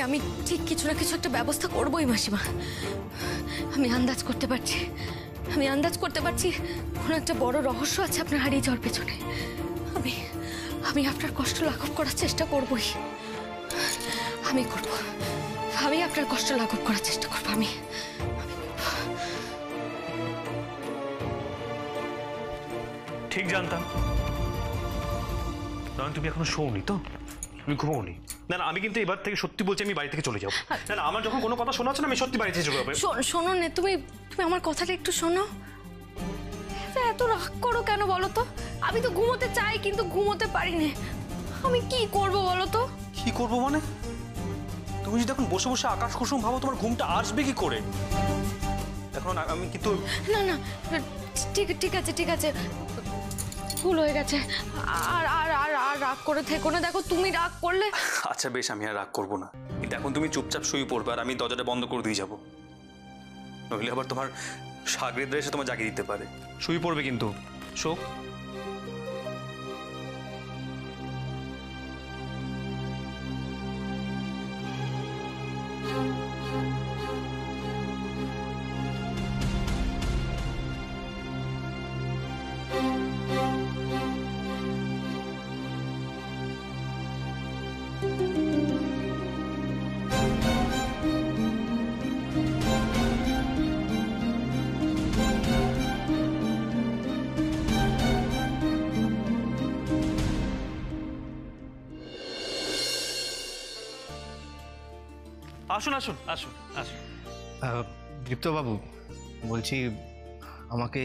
আমি ঠিক কিছু না কিছু একটা ব্যবস্থা করবোই মাসিমা। আমি আন্দাজ করতে পারছি কোনো একটা বড় রহস্য আছে আপনার হারিয়ে যাওয়ার পেছনে। আমি আপনার কষ্ট লাঘব করার চেষ্টা করবই। আমি আপনার কষ্ট লাঘব করার চেষ্টা করবো। আমি ঠিক জানতাম। নয়ন, তুমি এখনো শোনি তো? তুমি ঘুমোনি? না না, আমি কিন্তু এবার থেকে সত্যি বলছি, আমি বাড়ি থেকে চলে যাবো। না না, আমার যখন কোনো কথা শোনা হচ্ছে না, আমি সত্যি বাড়ি থেকে চলে যাবো। শোনো না, তুমি আমার কথাটা একটু শোনো। এত রাগ করো কেন বলো তো? আমি তো ঘুমোতে চাই কিন্তু ঘুমোতে পারি না। আমি কি করব বলো তো? কি করবো মানে? তুমি যদি এখন বসে বসে আকাশ কুসুম ভাবো, তোমার ঘুমটা আসবে কি করে? এখন আমি কিন্তু না না, ঠিক আছে, ভুল হয়ে গেছে। আর আর আর আর রাগ করে থেকো না। দেখো, তুমি রাগ করলে। আচ্ছা বেশ, আমি আর রাগ করবো না, কিন্তু এখন তুমি চুপচাপ শুয়ে পড়বে আর আমি দরজাটা বন্ধ করে দিয়ে যাবো। নইলে আবার তোমার সাগরেদরা এসে তোমার জাগিয়ে দিতে পারে। শুয়ে পড়বে কিন্তু, শো। আসুন আসুন আসুন আসুন। দীপ্তবাবু, বলছি আমাকে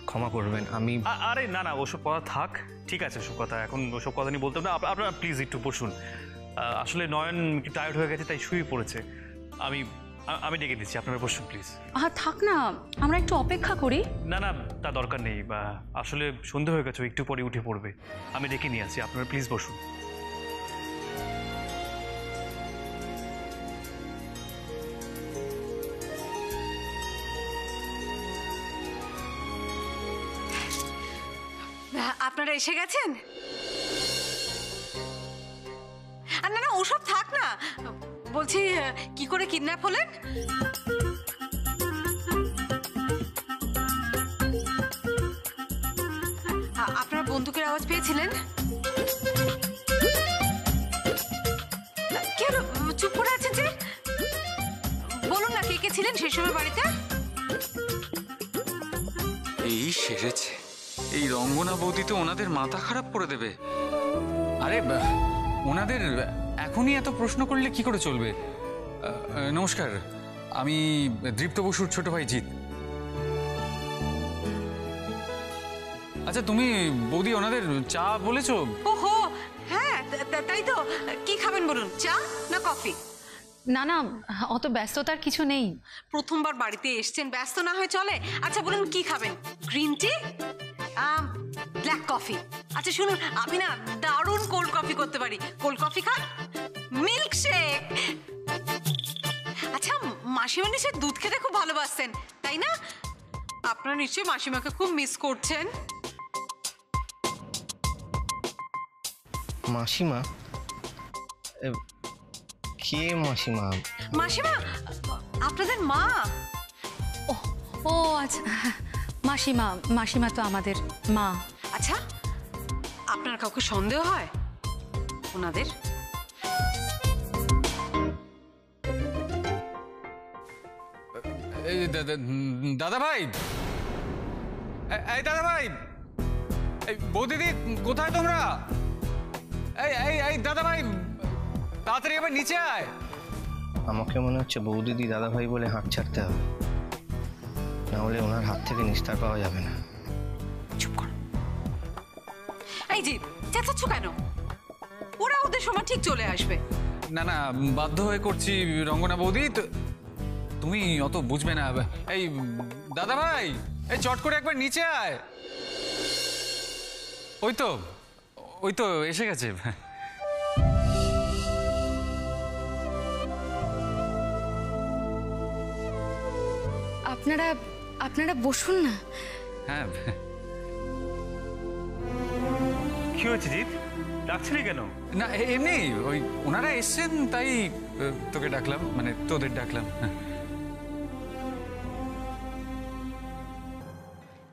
ক্ষমা করবেন। আমি আরে না না, ওসব কথা থাক, ঠিক আছে। ওসব কথা এখন ওসব কথা নিয়ে বলতে হবে না। আপনারা প্লিজ একটু বসুন। আসলে নয়ন একটু টায়ার্ড হয়ে গেছে, তাই শুয়ে পড়েছে। আমি ডেকে দিচ্ছি, আপনারা বসুন প্লিজ। থাক না, আমরা একটু অপেক্ষা করি। না না, তা দরকার নেই। আসলে সন্ধে হয়ে গেছে, একটু পরে উঠে পড়বে। আমি ডেকে নিয়ে আসি, আপনারা প্লিজ বসুন। আপনারা এসে গেছেন? আর না না, ওসব থাক না। বলছি, কি করে কিডন্যাপ হলেন? আপনারা বন্দুকের আওয়াজ পেয়েছিলেন? কেন চুপ করে আছেন যে? বলুন না, কে কে ছিলেন সেই সময় বাড়িতে? এই সেরেছে, এই রঙ্গনা বৌদি তো ওনাদের মাথা খারাপ করে দেবে। আরে ওনাদের এখনই এত প্রশ্ন করলে কি করে চলবে? নমস্কার, আমি দীপ্ত বসুর ছোট ভাই জিৎ। আচ্ছা, তুমি বৌদি ওনাদের চা বলেছো? ওহো হ্যাঁ, তাই তো। কি খাবেন বলুন, চা না কফি? না না, অত ব্যস্ততার কিছু নেই। প্রথমবার বাড়িতে এসছেন, ব্যস্ত না হয় চলে। আচ্ছা বলুন, কি খাবেন? Green tea, black coffee? আচ্ছা শুনুন, আমি না দারুণ কোল্ড কফি করতে পারি। কোল্ড কফি খান? Milk shake? আচ্ছা, মাসিমা নিশ্চয়ই দুধ খেতে খুব ভালোবাসতেন, তাই না? আপনারা নিশ্চয়ই মাসিমাকে খুব মিস করছেন। মাসিমা? কে মাসিমা? মাসিমা আপনাদের মা? ও আচ্ছা, মাসিমা তো আমাদের মা। আচ্ছা, আপনার কাউকে সন্দেহ হয় ওনাদের? দাদা ভাই, এই দাদা ভাই, এই বৌদিদি কোথায় তোমরা? এই দাদা ভাই, তাড়াতাড়ি এবার নিচে আয়। আমাকে মনে হচ্ছে বৌদিদি দাদা ভাই বলে হাত ছাড়তে হবে, নাহলে ওনার হাত থেকে নিস্তার পাওয়া যাবে না। চুপ কর। এই জি, চেঁচাচ্ছ কেন? ওরা ওদের সময় ঠিক চলে আসবে। না না, বাধ্য হয়ে করছি রঙ্গনা বৌদি, তুমি অত বুঝবে না। এই দাদা ভাই, এই চট করে একবার নিচে আয়। ওই তো এসে গেছে। আপনারা বসুন না। হ্যাঁ। কি হয়েছে জিৎ? ডাকছিলি কেন? না এমনি ওই ওনারা এসছেন তাই তোকে ডাকলাম, মানে তোদের ডাকলাম।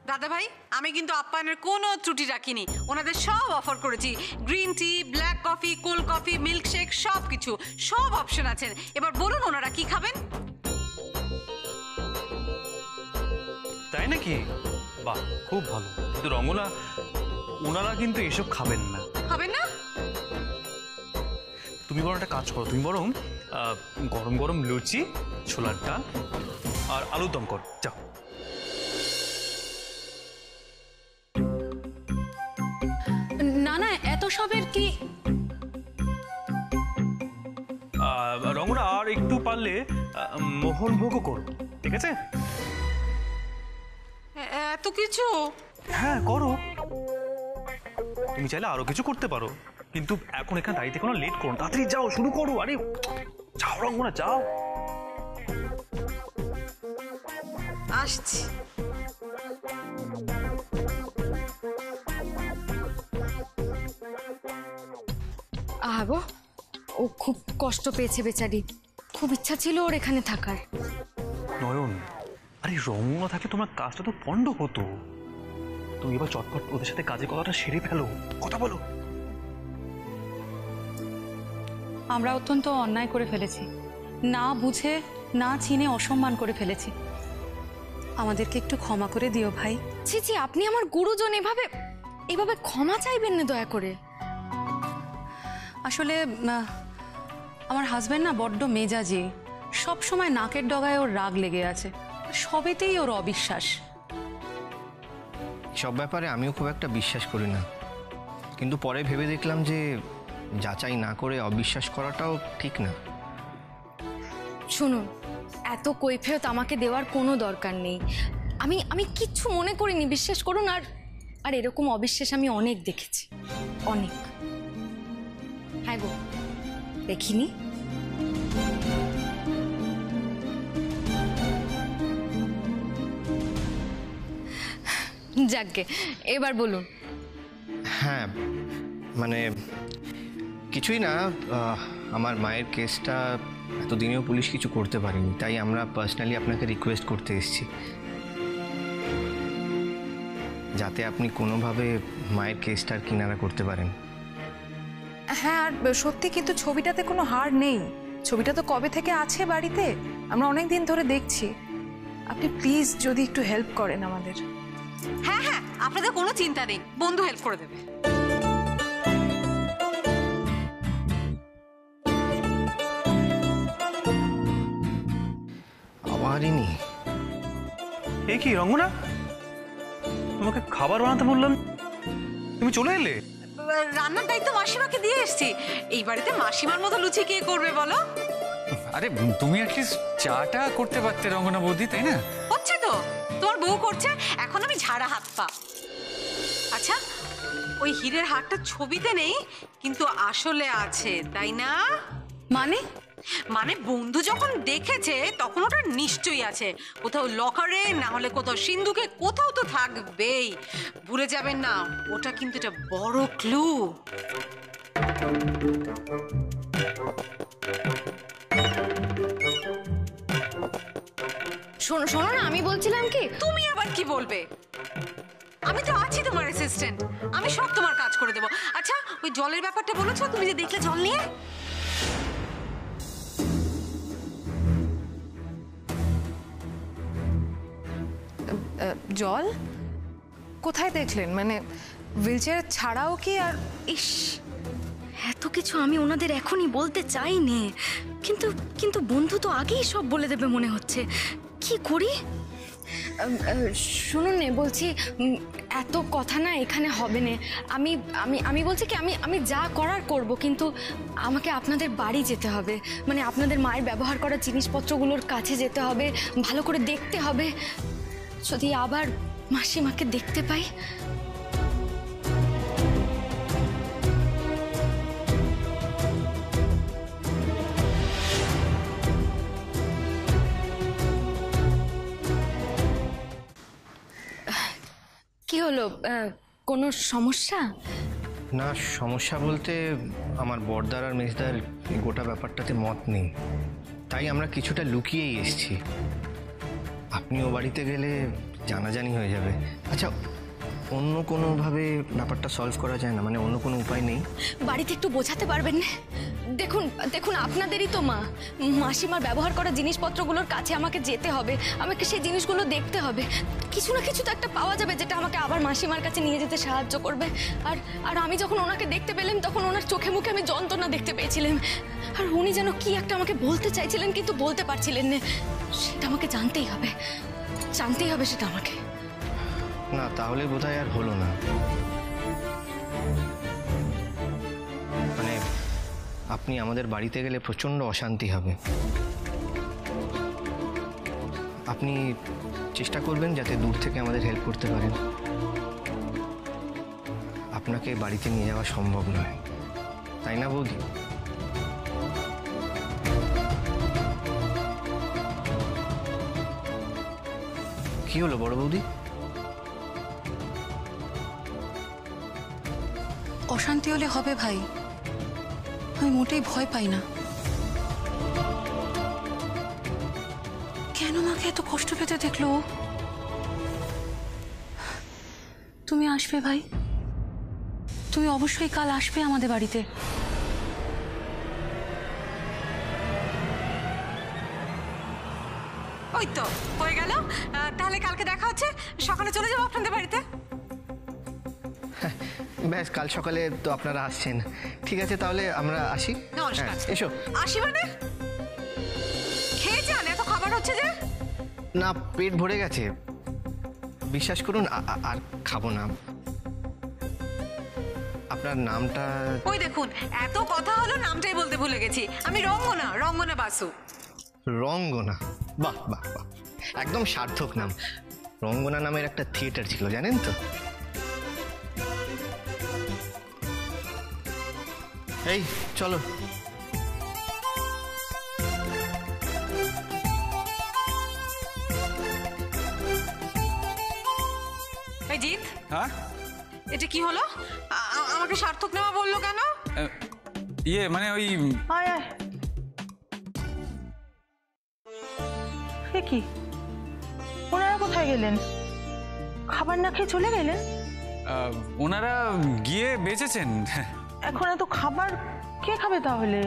দাদা ভাই, আমি কিন্তু আপ্যায়নের কোনো ত্রুটি রাখিনি। ওনাদের সব অফার করেছি, green tea, black coffee, cold coffee, milkshake, সব কিছু, সব অপশন আছেন। এবার বলুন ওনারা কি খাবেন। তাই নাকি? বাহ, খুব ভালো। কিন্তু রঙ্গনা, ওনারা কিন্তু এসব খাবেন না। খাবেন না? তুমি বরং একটা কাজ করো, তুমি বরং গরম গরম লুচি, ছোলার ডাল আর আলুর দম কর, যাও। না না, এত সবের কি? রঙ্গনা, আর একটু পারলে মোহনভোগও করো, ঠিক আছে? এত কিছু? হ্যাঁ, করো। তুমি চাইলে আরো কিছু করতে পারো, কিন্তু এখন এখানে দাঁড়িয়ে কোনো লেট করো, তাড়াতাড়ি যাও, শুরু করো। আরে যাও রঙ্গনা, যাও। আসছি। আহো, ও খুব কষ্ট পেয়েছে বেচারি, খুব ইচ্ছা ছিল ওর এখানে থাকার। নয়ন, আরে রঙ্গনা থাকলে তোমার কাজটা তো পণ্ড হতো। তুমি এবার চটপট ওদের সাথে কাজের কথাটা সেরে ফেলো, কথা বলো। আমরা অত্যন্ত অন্যায় করে ফেলেছি, না বুঝে না চিনে অসম্মান করে ফেলেছি। আমাদেরকে একটু ক্ষমা করে দিও ভাই। ছি ছি, আপনি আমার গুরুজন, এভাবে এভাবে ক্ষমা চাইবেন না দয়া করে। আসলে আমার হাজব্যান্ড না বড্ড মেজাজি, সব সময় নাকের ডগায় ওর রাগ লেগে আছে, সবেতেই ওর অবিশ্বাস। সব ব্যাপারে আমিও খুব একটা বিশ্বাস করি না, কিন্তু পরে ভেবে দেখলাম যে যাচাই না করে অবিশ্বাস করাটাও ঠিক না। শুনুন, এত কৈফিয়ত আমাকে দেওয়ার কোনো দরকার নেই। আমি কিচ্ছু মনে করিনি, বিশ্বাস করুন। আর এরকম অবিশ্বাস আমি অনেক দেখেছি, অনেক। হ্যাঁ গো, দেখিনি। যাকগে, এবার বলুন। হ্যাঁ, মানে কিছুই না, আমার মায়ের কেসটা এতদিনেও পুলিশ কিছু করতে পারেনি, তাই আমরা পার্সোনালি আপনাকে রিকোয়েস্ট করতে এসেছি যাতে আপনি কোনোভাবে মায়ের কেসটার কিনারা করতে পারেন। হ্যাঁ, আর সত্যি কিন্তু ছবিটাতে কোনো হার নেই। ছবিটা তো কবে থেকে আছে বাড়িতে, আমরা অনেক দিন ধরে দেখছি। আপনি প্লিজ যদি একটু হেল্প করেন আমাদের। হ্যাঁ হ্যাঁ, আপনাদের কোনো চিন্তা নেই, বন্ধু হেল্প করে দেবে। আবারই নি। এ কি রঙ্গনা, তোমাকে খাবার বানাতে বললাম, তুমি চলে এলে? রান্নার দায়িত্ব মাসিমাকে দিয়ে এসেছি। এই বাড়িতে মাসিমার মতো লুচি কে করবে বলো? আরে তুমি অ্যাটলিস্ট চাটা করতে পারতে রঙ্গনা বৌদি, তাই না? হচ্ছে তো, তোমার বউ করছে, এখন আমি ঝাড়া হাত পা। আচ্ছা, ওই হীরের হারটা ছবিতে নেই, কিন্তু আসলে আছে, তাই না? মানে বন্ধু যখন দেখেছে তখন ওটা নিশ্চয়ই আছে, কোথাও লকারে, না হলে কোথাও সিন্ধুকে, কোথাও তো থাকবেই। ভুলে যাবেন না, ওটা কিন্তু একটা বড় ক্লু। শোনো শোনো না, আমি বলছিলাম কি, তুমি আবার কি বলবে? আমি তো আছি তোমার অ্যাসিস্ট্যান্ট, আমি সব তোমার কাজ করে দেবো। আচ্ছা, ওই জলের ব্যাপারটা বলেছো, তুমি যে দেখলে জল নিয়ে? জল কোথায় দেখলেন? মানে হুইলচেয়ার ছাড়াও কি? আর ইস, এত কিছু আমি ওনাদের এখনই বলতে চাইনি, কিন্তু কিন্তু বন্ধু তো আগেই সব বলে দেবে মনে হচ্ছে। কি করি? শুনুন নে, বলছি এত কথা না এখানে হবে না। আমি আমি আমি বলছি কি, আমি যা করার করব, কিন্তু আমাকে আপনাদের বাড়ি যেতে হবে, মানে আপনাদের মায়ের ব্যবহার করা জিনিসপত্রগুলোর কাছে যেতে হবে, ভালো করে দেখতে হবে। যদি আবার মাসিমাকে দেখতে পাই। কি হলো, কোনো সমস্যা? না, সমস্যা বলতে আমার বড়দার আর মেজদার এই গোটা ব্যাপারটাতে মত নেই, তাই আমরা কিছুটা লুকিয়েই এসেছি। আপনিও বাড়িতে গেলে জানাজানি হয়ে যাবে। আচ্ছা, অন্য কোনোভাবে ব্যাপারটা সলভ করা যায় না? মানে অন্য কোনো উপায় নেই? বাড়িতে একটু বোঝাতে পারবেন না? দেখুন দেখুন, আপনাদেরই তো মা, মাসিমার ব্যবহার করা জিনিসপত্রগুলোর কাছে আমাকে যেতে হবে, আমাকে সেই জিনিসগুলো দেখতে হবে। কিছু না কিছু তো একটা পাওয়া যাবে যেটা আমাকে আবার মাসিমার কাছে নিয়ে যেতে সাহায্য করবে। আর আর আমি যখন ওনাকে দেখতে পেলাম তখন ওনার চোখে মুখে আমি যন্ত্রণা দেখতে পেয়েছিলাম। আর উনি যেন কি একটা আমাকে বলতে চাইছিলেন কিন্তু বলতে পারছিলেন না। সেটা আমাকে জানতেই হবে, জানতেই হবে সেটা আমাকে। না, তাহলে বোধহয় আর হলো না। মানে আপনি আমাদের বাড়িতে গেলে প্রচণ্ড অশান্তি হবে। আপনি চেষ্টা করবেন যাতে দূর থেকে আমাদের হেল্প করতে পারেন। আপনাকে বাড়িতে নিয়ে যাওয়া সম্ভব নয়, তাই না বৌদি? কি হলো বড় বৌদি? অশান্তি হলে হবে ভাই, আমি মোটেই ভয় পাই না। কেন মাকে এত কষ্ট পেতে দেখলো? তুমি আসবে ভাই, তুমি অবশ্যই কাল আসবে আমাদের বাড়িতে। ওই তো হয়ে গেল। তাহলে কালকে দেখা হচ্ছে, সকালে চলে যাবো আপনাদের বাড়িতে। ব্যাস, কাল সকালে তো আপনারা আসছেন। ঠিক আছে, তাহলে আমরা আসি। নমস্কার। হ্যাঁ, এসো। আসি মানে খেয়ে যান, এত খাবার হচ্ছে যে। না, পেট ভরে গেছে, বিশ্বাস করুন, আর খাবো না। আপনার নামটা? ওই দেখুন, এত কথা হলো, নামটাই বলতে ভুলে গেছি। আমি রঙ্গনা, রঙ্গনা বাসু। রঙ্গনা? বাহ বাহ বাহ, একদম সার্থক নাম। রঙ্গনা নামের একটা থিয়েটার ছিল, জানেন তো? এই চলো। এই জিৎ, হ্যাঁ, এটা কি হলো? আমাকে সার্থক নেওয়া বললো কেন? ইয়ে মানে ওই আয় আয়, সে কি, ওনারা কোথায় গেলেন? খাবার না খেয়ে চলে গেলেন? ওনারা গিয়ে বেঁচেছেন। এখন এত খাবার কে খাবে তাহলে?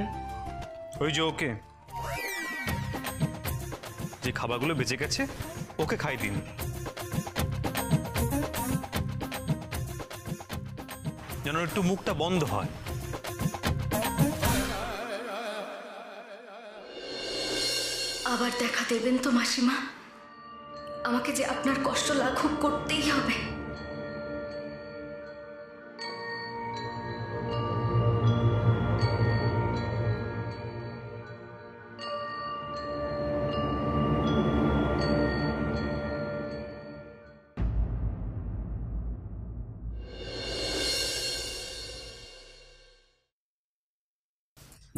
ওই যে ওকে, যে খাবারগুলো বেঁচে গেছে ওকে খাই দিন। যেন একটু মুখটা বন্ধ হয়। আবার দেখা দেবেন তো মাসিমা? আমাকে যে আপনার কষ্ট লাঘব করতেই হবে।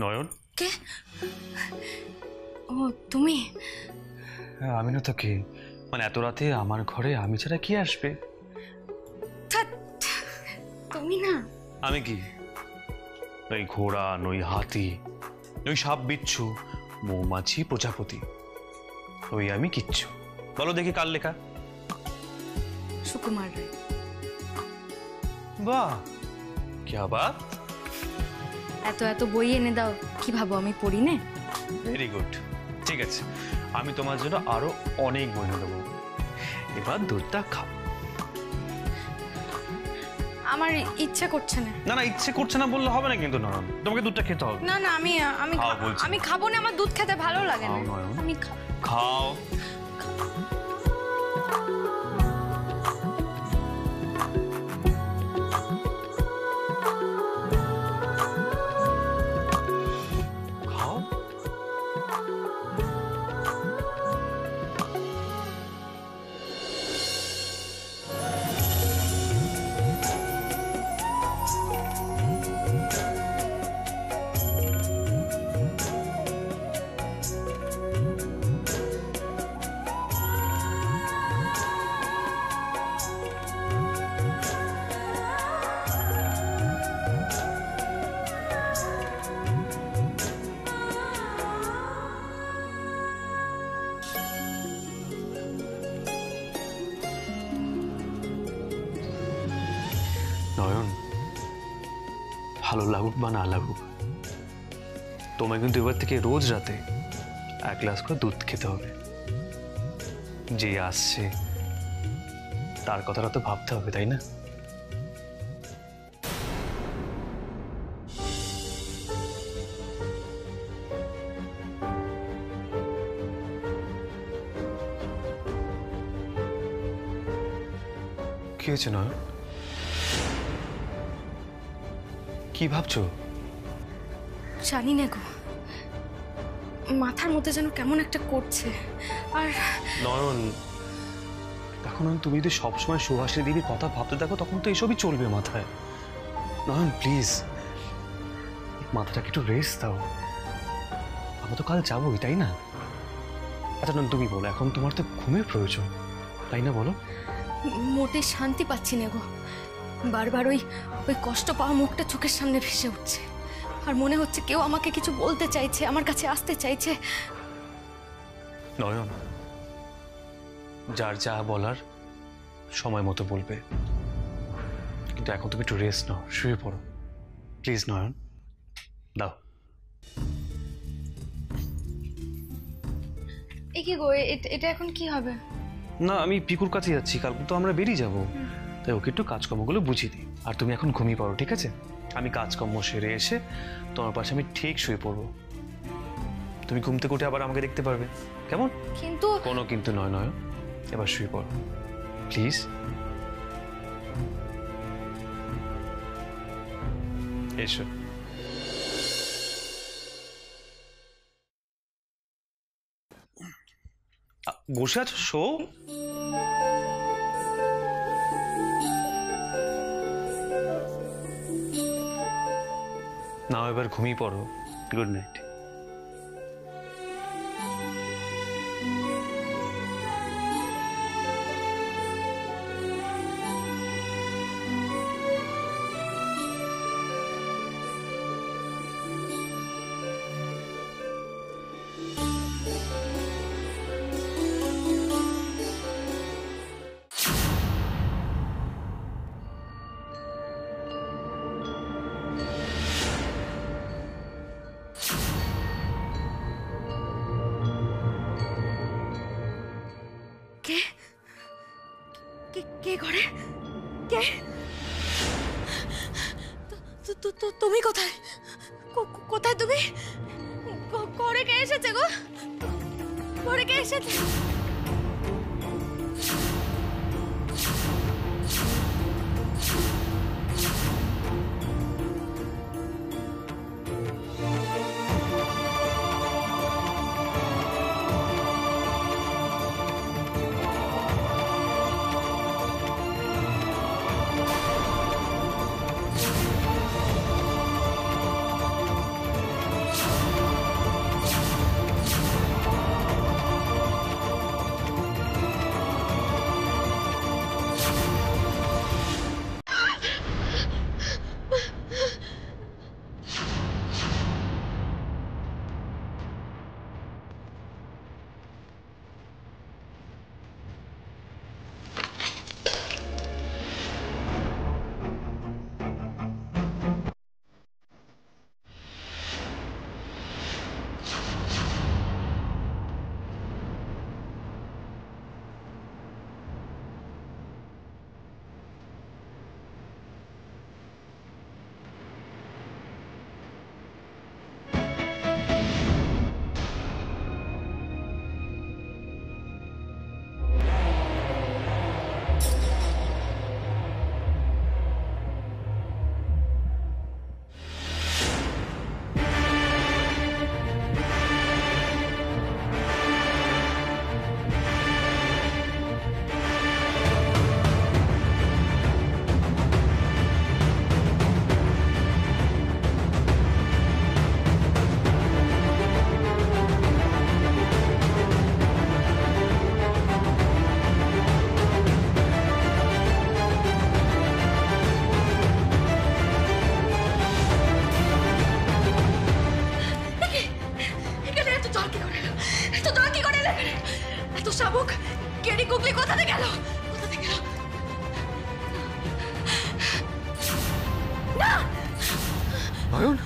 নয়ন? কে? ও তুমি? হ্যাঁ, আমি না তো কে? মানে এত রাতে আমার ঘরে আমি ছাড়া কি আসবে? তুমি না? আমি কি? নই ঘোড়া, নই হাতি, নই সাপ বিচ্ছু, মৌমাছি, প্রজাপতি, ওই আমি কিচ্ছু। বলো দেখি কার লেখা? সুকুমার রায়। বাহ, क्या बात। এত এত বই এনে দাও, কি ভাবো আমি পড়ি না? ভেরি গুড, ঠিক আছে, আমি তোমার জন্য আরো অনেক বই এনে দেবো। এবার দুধটা খাও। আমার ইচ্ছে করছে না। না না, ইচ্ছে করছে না বললে হবে না কিন্তু নয়ন, তোমাকে দুধটা খেতে হবে। না না, আমি আমি খাও বলছি। আমি খাবো না, আমার দুধ খেতে ভালো লাগে না। খাও নয়ন। আমি খাবো। খাও। খাও। ভালো লাগুক বা না লাগুক, তোমায় কিন্তু এবার থেকে রোজ রাতে 1 গ্লাস করে দুধ খেতে হবে। যে আসছে তার কথাটা তো ভাবতে হবে, তাই না? কি হয়েছে নয়ন? কি ভাবছো? জানি না গো, মাথার মধ্যে যেন কেমন একটা করছে। আর নয়ন, এখন তুমি যদি সবসময় সুহাসিনী দেবীর কথা ভাবতে থাকো তখন তো এসবই চলবে মাথায়। নয়ন প্লিজ, মাথাটাকে একটু রেস্ট দাও। আমরা তো কাল যাবোই, তাই না? আচ্ছা নয়ন, তুমি বলো, এখন তোমার তো ঘুমের প্রয়োজন, তাই না? বলো। মোটে শান্তি পাচ্ছি না গো, বারবার ওই কষ্ট পাওয়া মুখটা চোখের সামনে ভেসে উঠছে। আর মনে হচ্ছে কেউ আমাকে কিছু বলতে চাইছে, আমার কাছে আসতে চাইছে। নয়ন, যার যা বলার সময় মতো বলবে, কিন্তু এখন তুমি একটু রেস্ট নাও, শুয়ে পড়ো প্লিজ। নয়ন দাও। এ কি গো, এটা এখন কি হবে? না, আমি পিকুর কাছে যাচ্ছি, কালকে তো আমরা বেরিয়ে যাবো, তাই ওকে একটু কাজকর্মগুলো বুঝিয়ে দিই। আর তুমি এখন ঘুমিয়ে পড়ো, ঠিক আছে? আমি কাজকর্ম সেরে এসে তোমার পাশে আমি ঠিক শুয়ে পড়বো। তুমি ঘুম থেকে উঠে আবার আমাকে দেখতে পারবে, কেমন? কিন্তু কোনো কিন্তু নয়। নয়, এবার শুয়ে পড়ো প্লিজ। এসো। বসে আছো, শো। নাও এবার ঘুমিয়ে পড়ো। Good night. কে করে? কে? তুমি কোথায়? কোথায় তুমি? ঘরে কে এসেছে গো? ঘরে কে এসেছে? শাবুক কেড়ি কুকলি কোথাতে গেল? কোথাতে গেল? না নয়ন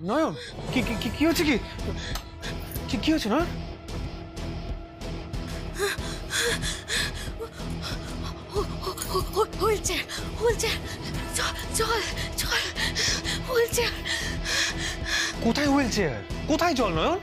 নয়ন কি কি কি- কি হচ্ছে কি কি হচ্ছে নয়ন? হুইল চেয়ার চল চল চল হুইল চেয়ার। কোথায় হুইল চেয়ার? কোথায় জল নয়ন?